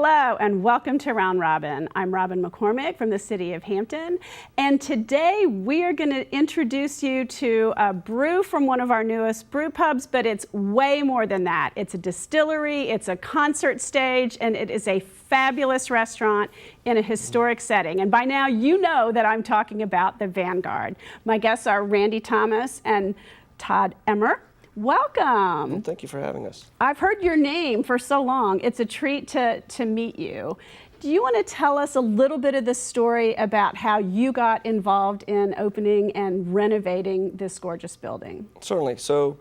Hello and welcome to Round Robin. I'm Robin McCormick from the city of Hampton, and today we are going to introduce you to a brew from one of our newest brew pubs, but it's way more than that. It's a distillery, it's a concert stage, and it is a fabulous restaurant in a historic setting. And by now you know that I'm talking about the Vanguard. My guests are Randy Thomas and Todd Emr. Welcome. Well, thank you for having us. I've heard your name for so long. It's a treat to meet you. Do you want to tell us a little bit of the story about how you got involved in opening and renovating this gorgeous building? Certainly. So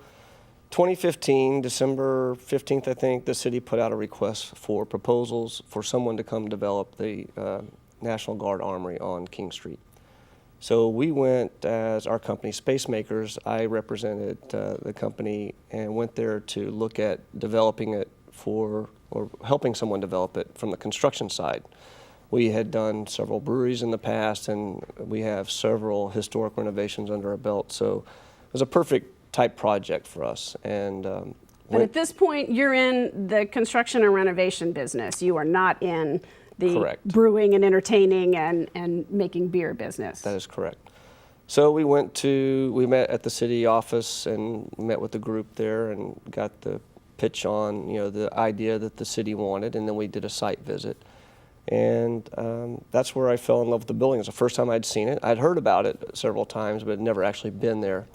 2015, December 15th, I think, the city put out a request for proposals for someone to come develop the National Guard Armory on King Street. So we went as our company, Space Makers. I represented the company and went there to look at developing it or helping someone develop it from the construction side. We had done several breweries in the past, and we have several historic renovations under our belt. So it was a perfect type project for us. And but at this point, you're in the construction and renovation business. You are not in the Correct. Brewing and entertaining and making beer business. That is correct. So we met at the city office and met with the group there and got the pitch on, the idea that the city wanted, and then we did a site visit. And that's where I fell in love with the building. It was the first time I'd seen it. I'd heard about it several times, but had never actually been there.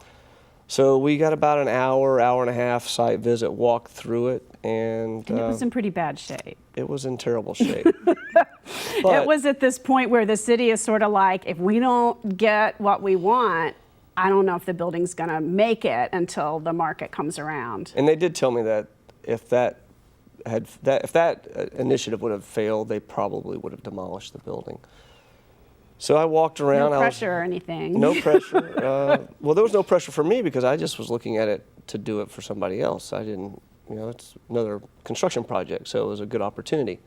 So we got about an hour and a half site visit, walked through it, and it was in pretty bad shape. It was in terrible shape. It was at this point where the city is sort of like, if we don't get what we want, I don't know if the building's going to make it until the market comes around. And they did tell me that if that initiative would have failed, they probably would have demolished the building. So I walked around. No pressure or anything. No pressure. Well, there was no pressure for me because I just was looking at it to do it for somebody else. I didn't, it's another construction project, so it was a good opportunity.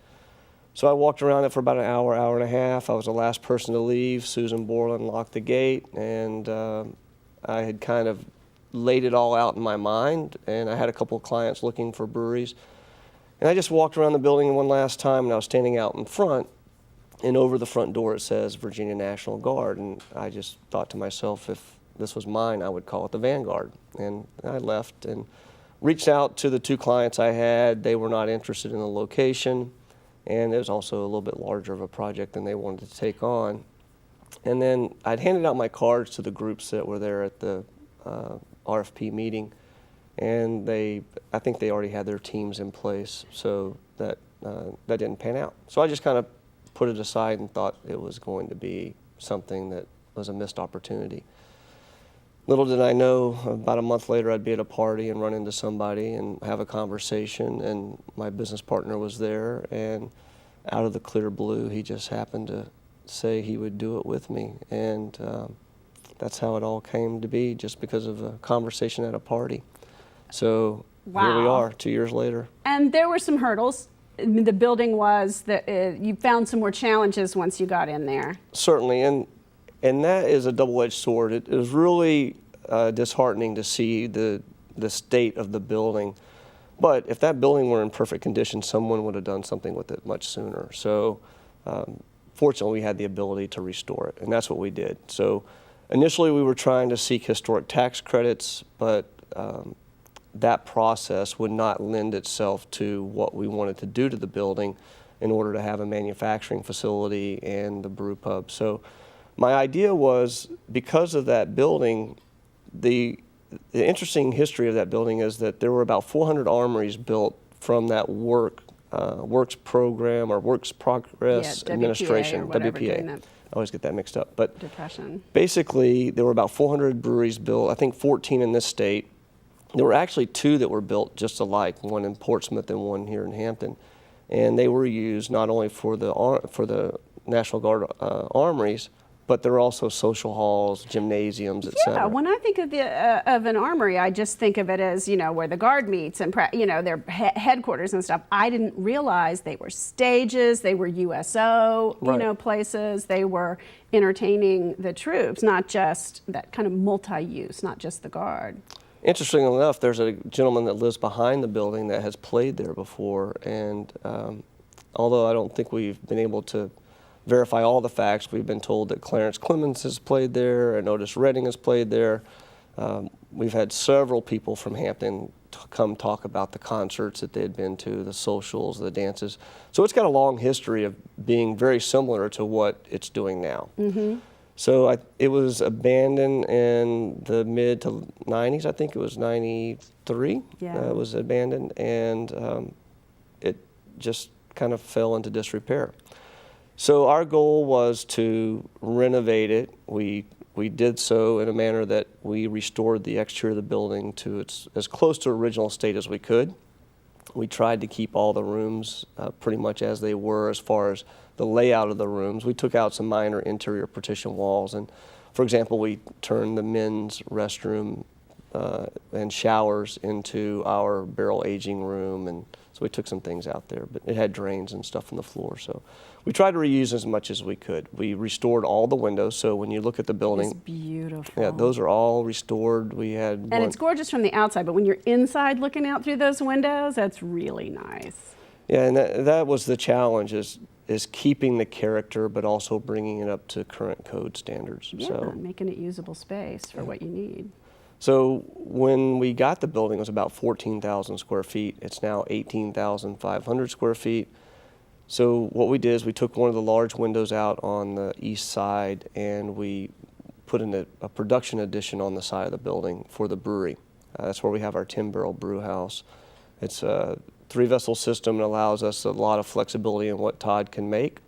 So I walked around it for about an hour and a half. I was the last person to leave. Susan Borland locked the gate, and I had kind of laid it all out in my mind, and I had a couple of clients looking for breweries. And I just walked around the building one last time, and I was standing out in front. And over the front door it says Virginia National Guard, and I just thought to myself, if this was mine, I would call it the Vanguard. And I left and reached out to the two clients I had. They were not interested in the location, and it was also a little bit larger of a project than they wanted to take on. And then I'd handed out my cards to the groups that were there at the RFP meeting, and I think they already had their teams in place, so that didn't pan out. So I just kind of put it aside and thought it was going to be something that was a missed opportunity. Little did I know, about a month later I'd be at a party and run into somebody and have a conversation, and my business partner was there, and out of the clear blue he just happened to say he would do it with me, and that's how it all came to be, just because of a conversation at a party. So wow. Here we are 2 years later. And there were some hurdles. The building was that you found some more challenges once you got in there. Certainly, and that is a double-edged sword. It was really disheartening to see the state of the building. But if that building were in perfect condition, someone would have done something with it much sooner. So fortunately, we had the ability to restore it, and that's what we did. So initially, we were trying to seek historic tax credits, but that process would not lend itself to what we wanted to do to the building in order to have a manufacturing facility and the brew pub. So my idea was, because of that building, the interesting history of that building is that there were about 400 armories built from that works program or works progress administration, WPA. I always get that mixed up. But Depression. Basically, there were about 400 breweries built, I think 14 in this state. There were actually two that were built just alike, one in Portsmouth and one here in Hampton. And they were used not only for the National Guard armories, but they're also social halls, gymnasiums, et cetera. Yeah, when I think of an armory, I just think of it as, where the guard meets and, their headquarters and stuff. I didn't realize they were stages, they were USO, right. Places. They were entertaining the troops, not just that kind of multi-use, not just the guard. Interestingly enough, there's a gentleman that lives behind the building that has played there before, and although I don't think we've been able to verify all the facts. We've been told that Clarence Clemens has played there and Otis Redding has played there. We've had several people from Hampton come talk about the concerts that they had been to, the socials, the dances. So it's got a long history of being very similar to what it's doing now. Mm-hmm. So it was abandoned in the mid to 90s. I think it was 93. Yeah. It was abandoned, and it just kind of fell into disrepair. So our goal was to renovate it. We did so in a manner that we restored the exterior of the building to its as close to original state as we could. We tried to keep all the rooms pretty much as they were as far as the layout of the rooms. We took out some minor interior partition walls, and for example, we turned the men's restroom and showers into our barrel aging room, and so we took some things out there, but it had drains and stuff on the floor. So we tried to reuse as much as we could. We restored all the windows, so when you look at the building, It's beautiful. yeah, those are all restored. We had And it's gorgeous from the outside, but when you're inside looking out through those windows, that's really nice. yeah, and that was the challenge is keeping the character, but also bringing it up to current code standards. Yeah, So, making it usable space for what you need. so when we got the building, it was about 14,000 square feet. It's now 18,500 square feet. So what we did is we took one of the large windows out on the east side, and we put in a production addition on the side of the building for the brewery. That's where we have our 10-barrel brew house. It's a 3-vessel system and allows us a lot of flexibility in what Todd can make.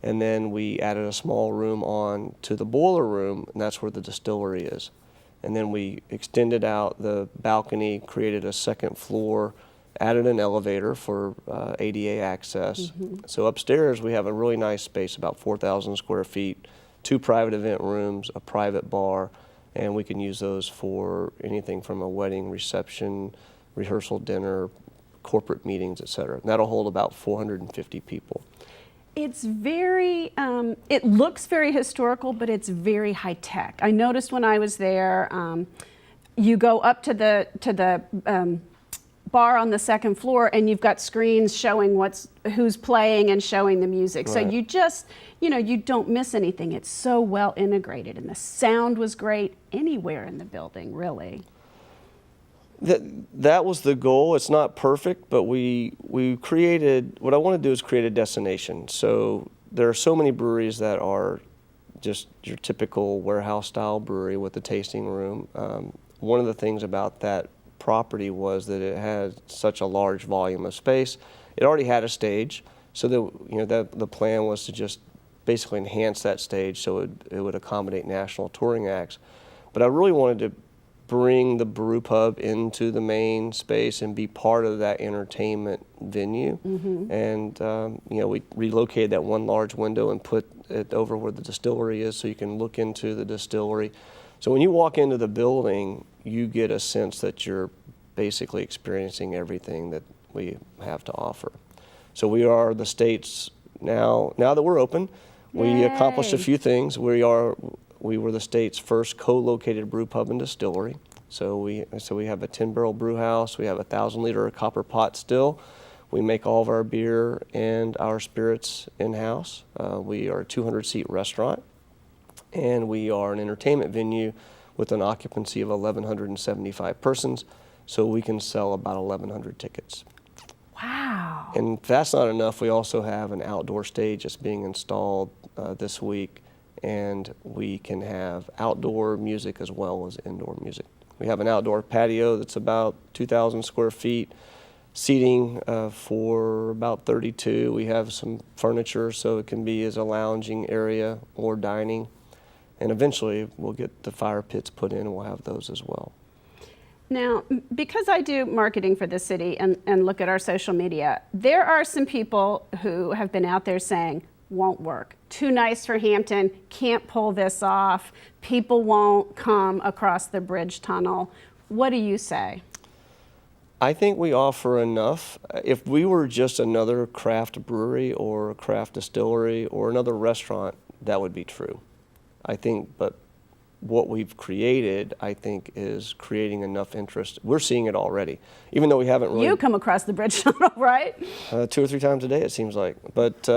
And then we added a small room on to the boiler room, and that's where the distillery is. And then we extended out the balcony, created a second floor, added an elevator for ADA access. Mm-hmm. So upstairs we have a really nice space, about 4,000 square feet, 2 private event rooms, a private bar, and we can use those for anything from a wedding, reception, rehearsal dinner, corporate meetings, etc. That'll hold about 450 people. It's very, it looks very historical, but it's very high tech. I noticed when I was there, you go up to the bar on the second floor, and you've got screens showing who's playing and showing the music. Right. So you just, you don't miss anything. It's so well integrated, and the sound was great anywhere in the building, really. That was the goal. It's not perfect, but we created, what I want to do is create a destination. So there are so many breweries that are just your typical warehouse style brewery with a tasting room. One of the things about that property was that it had such a large volume of space. It already had a stage, so the plan was to just basically enhance that stage so it would accommodate national touring acts. But I really wanted to bring the Brewpub into the main space and be part of that entertainment venue. Mm-hmm. And we relocated that one large window and put it over where the distillery is, so you can look into the distillery. So when you walk into the building, you get a sense that you're basically experiencing everything that we have to offer. So we are the state's now that we're open, we Yay. accomplished a few things. We were the state's first co-located brew pub and distillery. So we have a 10-barrel brew house. We have a 1,000-liter copper pot still. We make all of our beer and our spirits in-house. We are a 200-seat restaurant, and we are an entertainment venue with an occupancy of 1,175 persons. So we can sell about 1,100 tickets. Wow. And if that's not enough, we also have an outdoor stage that's being installed this week, and we can have outdoor music as well as indoor music. We have an outdoor patio that's about 2,000 square feet, seating for about 32. We have some furniture, so it can be as a lounging area or dining. And eventually we'll get the fire pits put in, and we'll have those as well. Now, because I do marketing for the city and look at our social media, there are some people who have been out there saying, won't work, too nice for Hampton, can't pull this off, people won't come across the bridge tunnel. What do you say? I think we offer enough. If we were just another craft brewery or a craft distillery or another restaurant, that would be true. I think, but what we've created, I think, is creating enough interest. We're seeing it already, even though we haven't really. You come across the bridge tunnel, right? 2 or 3 times a day, it seems like. But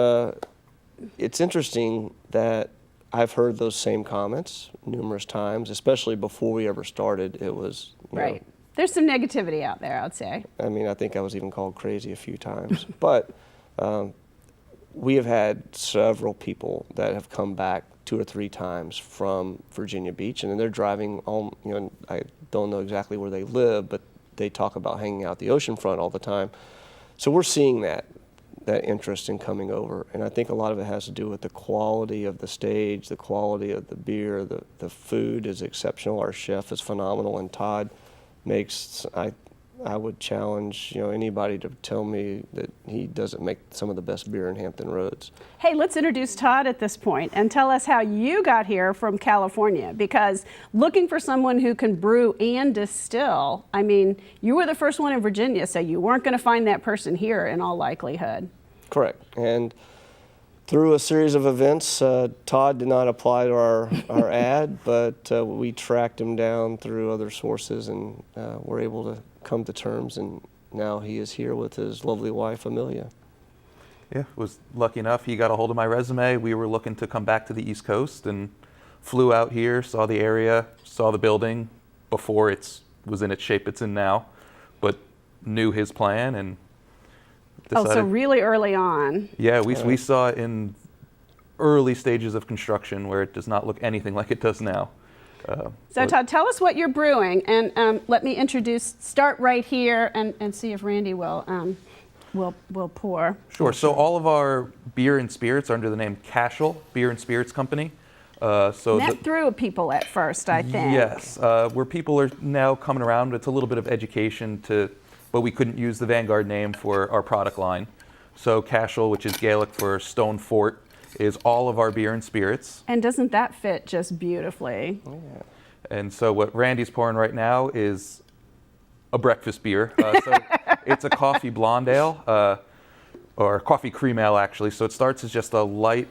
it's interesting that I've heard those same comments numerous times, especially before we ever started. It was, you know, Right. There's some negativity out there, I'd say. I mean, I think I was even called crazy a few times. But we have had several people that have come back 2 or 3 times from Virginia Beach, and then they're driving all, you know, I don't know exactly where they live, but they talk about hanging out the oceanfront all the time. So we're seeing that interest in coming over, and I think a lot of it has to do with the quality of the stage, the quality of the beer, the food is exceptional. Our chef is phenomenal, and Todd makes, I would challenge, you know, anybody to tell me that he doesn't make some of the best beer in Hampton Roads. Hey, let's introduce Todd at this point and tell us how you got here from California, because looking for someone who can brew and distill, I mean, you were the first one in Virginia, so you weren't going to find that person here in all likelihood. Correct. And through a series of events, Todd did not apply to our ad, but we tracked him down through other sources and were able to come to terms, and now he is here with his lovely wife, Amelia. Yeah, was lucky enough. He got a hold of my resume. We were looking to come back to the East Coast and flew out here, saw the area, saw the building before it was in its shape it's in now, but knew his plan and decided. Oh, so really early on. Yeah, we saw it in early stages of construction where it does not look anything like it does now. So Todd, tell us what you're brewing, and let me start right here and see if Randy will pour. Sure. So all of our beer and spirits are under the name Cashel Beer and Spirits Company. That threw people at first, I think. Yes, where people are now coming around. It's a little bit of education but we couldn't use the Vanguard name for our product line. So Cashel, which is Gaelic for Stone Fort, is all of our beer and spirits. And doesn't that fit just beautifully? Oh, yeah. And so what Randy's pouring right now is a breakfast beer. So it's a coffee blonde ale, or coffee cream ale actually. So it starts as just a light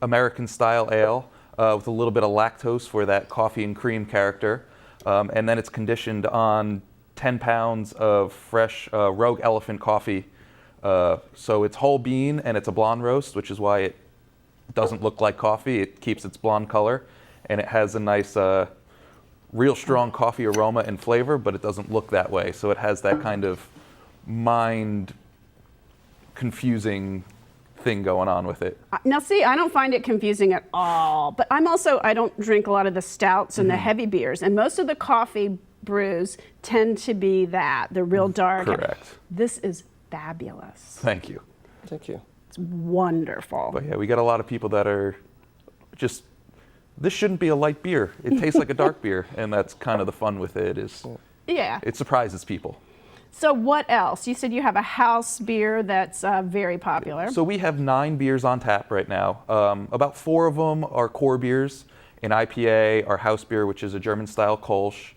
American style ale with a little bit of lactose for that coffee and cream character. And then it's conditioned on 10 pounds of fresh Rogue Elephant coffee. So it's whole bean and it's a blonde roast, which is why it doesn't look like coffee. It keeps its blonde color, and it has a nice, real strong coffee aroma and flavor, but it doesn't look that way. So it has that kind of mind-confusing thing going on with it. Now, see, I don't find it confusing at all, but I don't drink a lot of the stouts and the heavy beers, and most of the coffee brews tend to be the real dark. Correct. This is fabulous. Thank you. Thank you. It's wonderful. But yeah, we got a lot of people that are just, this shouldn't be a light beer. It tastes like a dark beer, and that's kind of the fun with it. Yeah. It surprises people. So what else? You said you have a house beer that's very popular. So we have 9 beers on tap right now. About 4 of them are core beers, an IPA, our house beer, which is a German-style Kolsch,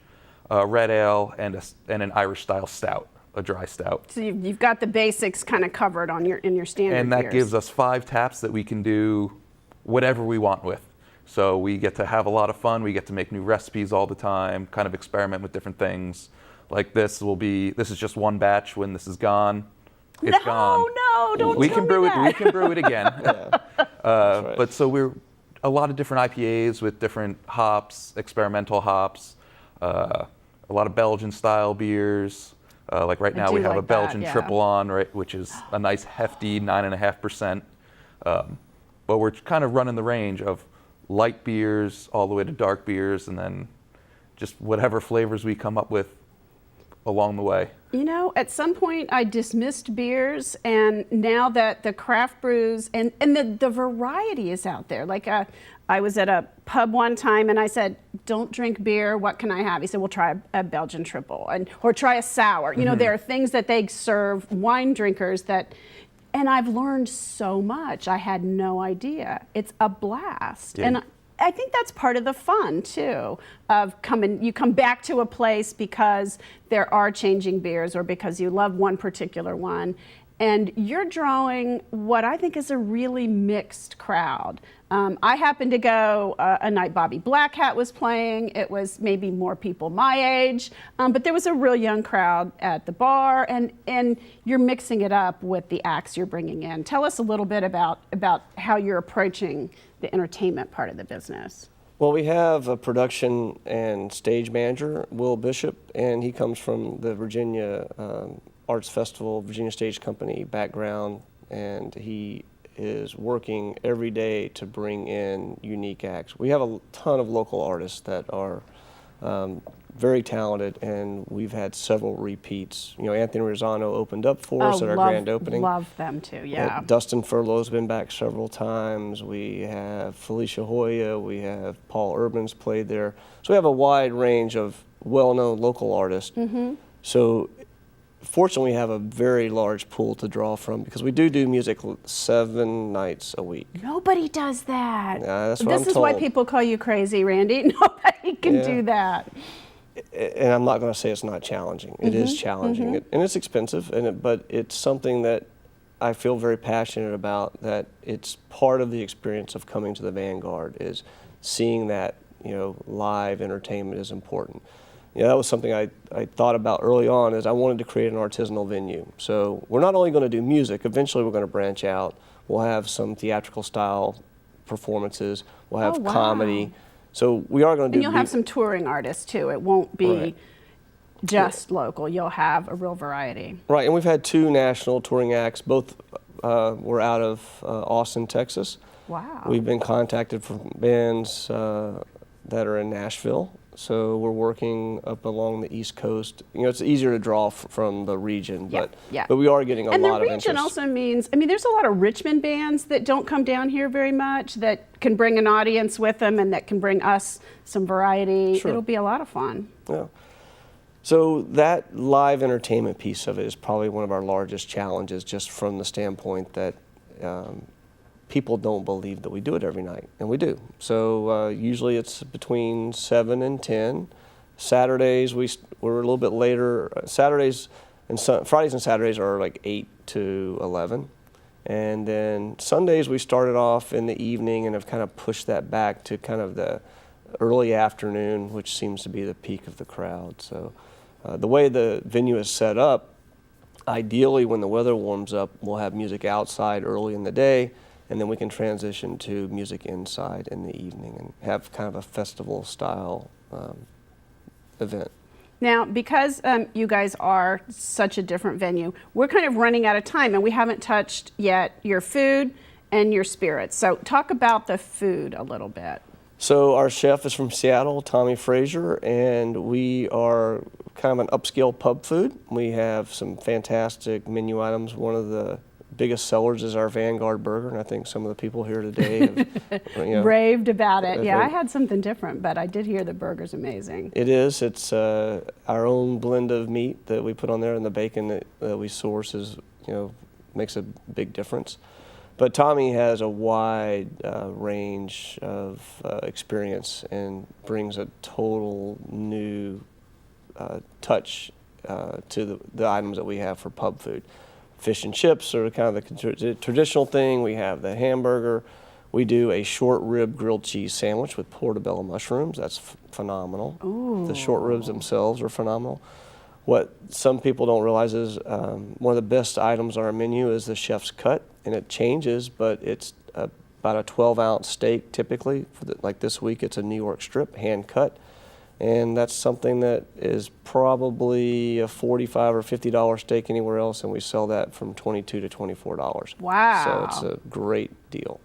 red ale, and an Irish-style stout, a dry stout. So you've got the basics kind of covered in your standard And that beers. gives us 5 taps that we can do whatever we want with. So we get to have a lot of fun. We get to make new recipes all the time, kind of experiment with different things. Like this is just one batch. When this is gone, it's gone. No, don't we tell can me brew that. it. We can brew it again. Yeah. Right. But so we're a lot of different IPAs with different hops, experimental hops, a lot of Belgian style beers. Like right now we have a Belgian triple on, right, which is a nice hefty 9.5%. But we're kind of running the range of light beers all the way to dark beers, and then just whatever flavors we come up with along the way. You know, at some point I dismissed beers, and now that the craft brews and the variety is out there. Like I was at a pub one time and I said, don't drink beer, what can I have? He said, well, try a Belgian triple or try a sour. You know, there are things that they serve wine drinkers and I've learned so much. I had no idea. It's a blast. Yeah. And I think that's part of the fun too, of you come back to a place because there are changing beers or because you love one particular one. and you're drawing what I think is a really mixed crowd. I happened to go a night Bobby Black Hat was playing. It was maybe more people my age, but there was a real young crowd at the bar, and you're mixing it up with the acts you're bringing in. Tell us a little bit about how you're approaching the entertainment part of the business. Well, we have a production and stage manager, Will Bishop, and he comes from the Virginia Arts Festival, Virginia Stage Company background, and he is working every day to bring in unique acts. We have a ton of local artists that are very talented, and we've had several repeats. You know, Anthony Rosano opened up for us at our grand opening. Love them too, yeah. Dustin Furlow's been back several times. We have Felicia Hoya. We have Paul Urban's played there. So we have a wide range of well-known local artists. Mm-hmm. So fortunately, we have a very large pool to draw from because we do music 7 nights a week. Nobody does that. Yeah, that's what I'm This is why told. people call you crazy, Randy. Nobody can do that. And I'm not going to say it's not challenging. It is challenging, and it's expensive, but it's something that I feel very passionate about, that it's part of the experience of coming to the Vanguard, is seeing that, you know, live entertainment is important. You know, that was something I thought about early on, is I wanted to create an artisanal venue. So we're not only going to do music, eventually we're going to branch out. We'll have some theatrical style performances. We'll have comedy. So we are going to do. And you'll have some touring artists too. It won't be just local. You'll have a real variety. Right, and we've had 2 national touring acts. Both were out of Austin, Texas. Wow. We've been contacted from bands that are in Nashville. So we're working up along the East Coast. You know, it's easier to draw from the region, but we are getting a lot of interest. And the region also means, I mean, there's a lot of Richmond bands that don't come down here very much, that can bring an audience with them and that can bring us some variety. Sure. It'll be a lot of fun. Yeah. So that live entertainment piece of it is probably one of our largest challenges, just from the standpoint that people don't believe that we do it every night, and we do. So usually it's between 7 and 10. Saturdays we're a little bit later. Fridays and Saturdays are like 8 to 11. And then Sundays we started off in the evening and have kind of pushed that back to kind of the early afternoon, which seems to be the peak of the crowd. So the way the venue is set up, ideally when the weather warms up, we'll have music outside early in the day, and then we can transition to music inside in the evening and have kind of a festival style event. Now, because you guys are such a different venue, we're kind of running out of time, and we haven't touched yet your food and your spirits. So talk about the food a little bit. So our chef is from Seattle, Tommy Frazier, and we are kind of an upscale pub food. We have some fantastic menu items. One of the biggest sellers is our Vanguard burger, and I think some of the people here today have raved about it. Yeah, I had something different, but I did hear the burger's amazing. It is. It's our own blend of meat that we put on there, and the bacon that we source is, makes a big difference. But Tommy has a wide range of experience and brings a total new touch to the items that we have for pub food. Fish and chips are kind of the traditional thing. We have the hamburger. We do a short rib grilled cheese sandwich with portobello mushrooms. That's phenomenal. Ooh. The short ribs themselves are phenomenal. What some people don't realize is one of the best items on our menu is the chef's cut, and it changes, but it's about a 12-ounce steak typically. Like this week, it's a New York strip, hand cut. And that's something that is probably a $45 or $50 steak anywhere else, and we sell that from $22 to $24. Wow. So it's a great deal.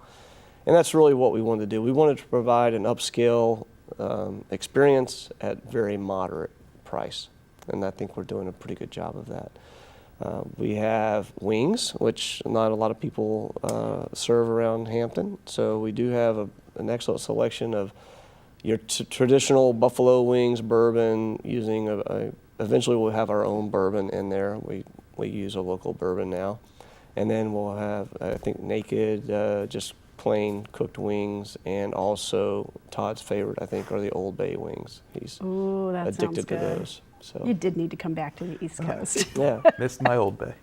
And that's really what we wanted to do. We wanted to provide an upscale experience at very moderate price, and I think we're doing a pretty good job of that. We have wings, which not a lot of people serve around Hampton, so we do have an excellent selection of your traditional buffalo wings, bourbon, using eventually we'll have our own bourbon in there. We use a local bourbon now. And then we'll have, I think, naked, just plain cooked wings, and also Todd's favorite, I think, are the Old Bay wings. He's Ooh, that addicted sounds to good. those. So You did need to come back to the East Coast. yeah, Missed my old bay.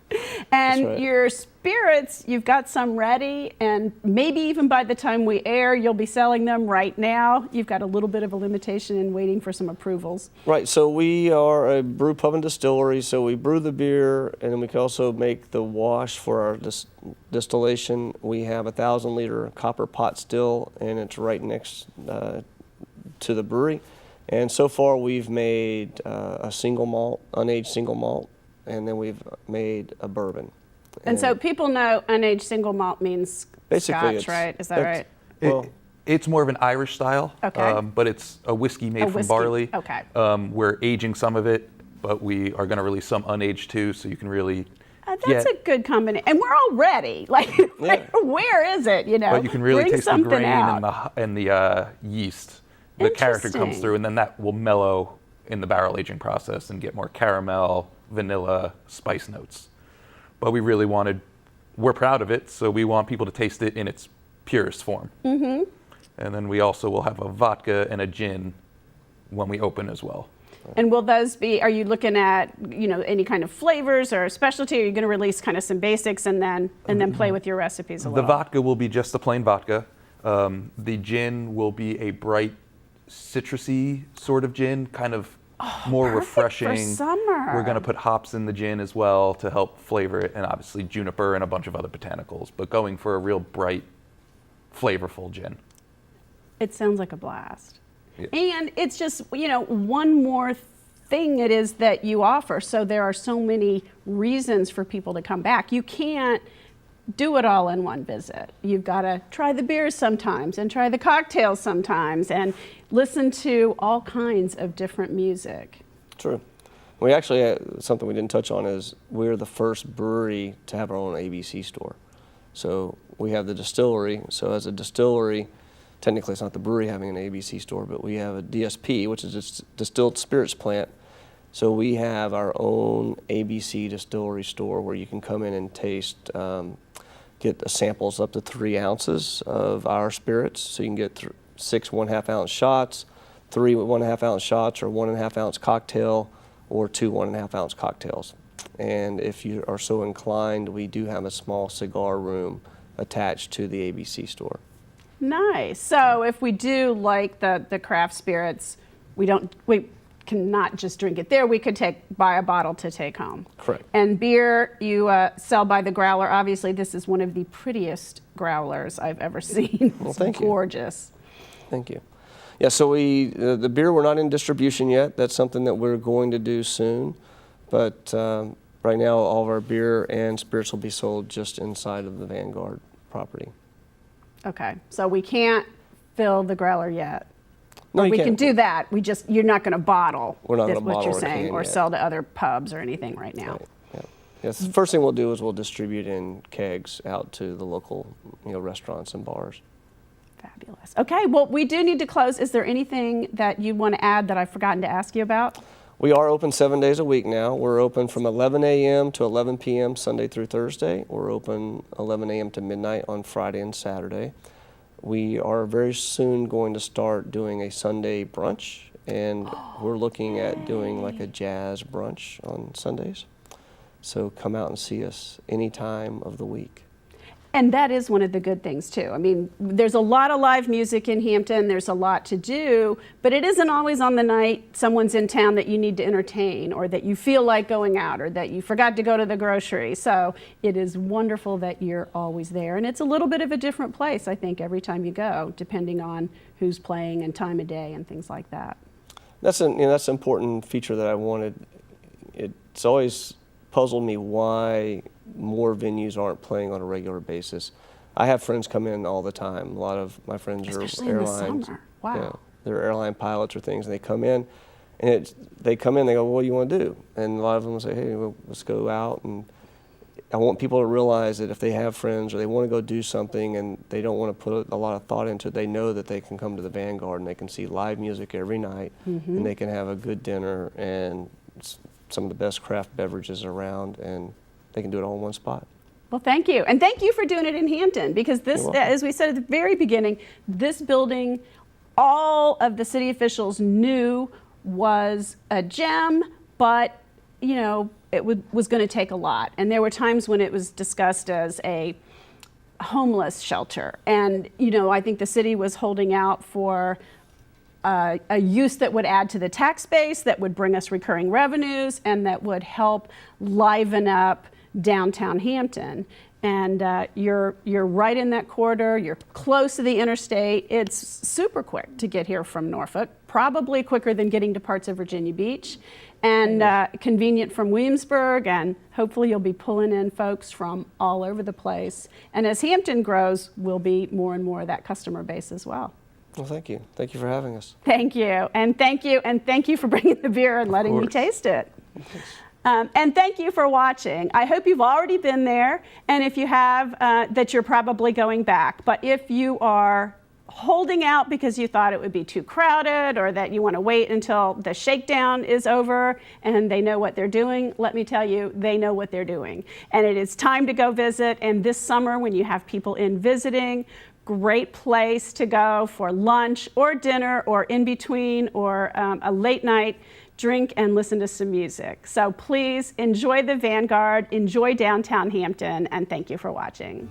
And right. your spirits, you've got some ready, and maybe even by the time we air, you'll be selling them right now. You've got a little bit of a limitation in waiting for some approvals. right. So we are a brew pub and distillery. So we brew the beer, and then we can also make the wash for our distillation. We have a 1,000-liter copper pot still, and it's right next to the brewery. And so far, we've made a single malt, unaged single malt, and then we've made a bourbon. And so people know unaged single malt means Basically, Scotch, right? Is that it's- right? Well, It's more of an Irish style, Okay. but it's a whiskey made A from whiskey, barley. okay. We're aging some of it, but we are going to release some unaged too, so you can really That's a good combination. And we're all ready. Like, Yeah. where is it? You know, But you can really bring taste the something grain out. and the yeast. The character comes Interesting. through, and then that will mellow in the barrel aging process and get more caramel, vanilla, spice notes. But we're proud of it, so we want people to taste it in its purest form. Mm-hmm. And then we also will have a vodka and a gin when we open as well. And will those be, are you looking at, any kind of flavors or specialty? Or are you going to release kind of some basics and then play with your recipes a The little? vodka will be just the plain vodka. The gin will be a bright citrusy sort of gin, kind of more perfect refreshing. for summer. We're going to put hops in the gin as well to help flavor it, and obviously juniper and a bunch of other botanicals, but going for a real bright, flavorful gin. It sounds like a blast. Yeah. And it's just, one more thing it is that you offer. So there are so many reasons for people to come back. You can't do it all in one visit. You've got to try the beers sometimes and try the cocktails sometimes and listen to all kinds of different music. true. We actually, something we didn't touch on is we're the first brewery to have our own ABC store. So we have the distillery. So as a distillery, technically it's not the brewery having an ABC store, but we have a DSP, which is a distilled spirits plant. So we have our own ABC distillery store where you can come in and taste, get the samples up to 3 ounces of our spirits. So you can get 6 1/2 ounce shots, 3 1/2 ounce shots, or 1.5 ounce cocktail, or 2 1.5 ounce cocktails. And if you are so inclined, we do have a small cigar room attached to the ABC store. Nice. So if we do like the craft spirits, we cannot just drink it there. We could buy a bottle to take home. Correct. And beer, you sell by the growler. Obviously, this is one of the prettiest growlers I've ever seen. Well, It's thank you. gorgeous. Thank you. Yeah, so the beer, we're not in distribution yet. That's something that we're going to do soon. But right now, all of our beer and spirits will be sold just inside of the Vanguard property. Okay. So we can't fill the growler yet. No, you we can can't. do that. You're not going to bottle. We're not is gonna what bottle you're or saying, can or yet. sell to other pubs or anything right now. Right. Yeah. Yes. The first thing we'll do is we'll distribute in kegs out to the local, restaurants and bars. Fabulous. Okay. Well, we do need to close. Is there anything that you want to add that I've forgotten to ask you about? We are open 7 days a week now. We're open from 11 a.m. to 11 p.m. Sunday through Thursday. We're open 11 a.m. to midnight on Friday and Saturday. We are very soon going to start doing a Sunday brunch, and we're looking at doing like a jazz brunch on Sundays. So come out and see us any time of the week. And that is one of the good things too. I mean, there's a lot of live music in Hampton. There's a lot to do, but it isn't always on the night someone's in town that you need to entertain, or that you feel like going out, or that you forgot to go to the grocery. So it is wonderful that you're always there. And it's a little bit of a different place, I think, every time you go, depending on who's playing and time of day and things like that. That's an important feature that I wanted. It's always puzzled me why more venues aren't playing on a regular basis. I have friends come in all the time. A lot of my friends Especially are in the airlines. summer. Wow. Yeah, they're airline pilots or things, and they come in, and they come in, they go, well, what do you want to do? And a lot of them will say, hey, well, let's go out. And I want people to realize that if they have friends or they want to go do something and they don't want to put a lot of thought into it, they know that they can come to the Vanguard and they can see live music every night, and they can have a good dinner and some of the best craft beverages around, and they can do it all in one spot. Well, thank you. And thank you for doing it in Hampton, because this, You're welcome. as we said at the very beginning, this building, all of the city officials knew was a gem, but you know, it was going to take a lot. And there were times when it was discussed as a homeless shelter. And, you know, I think the city was holding out for a use that would add to the tax base, that would bring us recurring revenues, and that would help liven up downtown Hampton. And you're right in that corridor. You're close to the interstate. It's super quick to get here from Norfolk, probably quicker than getting to parts of Virginia Beach, and convenient from Williamsburg. And hopefully you'll be pulling in folks from all over the place. And as Hampton grows, we'll be more and more of that customer base as well. Well, thank you. Thank you for having us. Thank you. And thank you for bringing the beer and letting me taste it. And thank you for watching. I hope you've already been there, and if you have, that you're probably going back. But if you are holding out because you thought it would be too crowded, or that you want to wait until the shakedown is over and they know what they're doing, let me tell you, they know what they're doing. And it is time to go visit. And this summer, when you have people in visiting, great place to go for lunch or dinner or in between, or a late night drink and listen to some music. So please enjoy the Vanguard, enjoy downtown Hampton, and thank you for watching.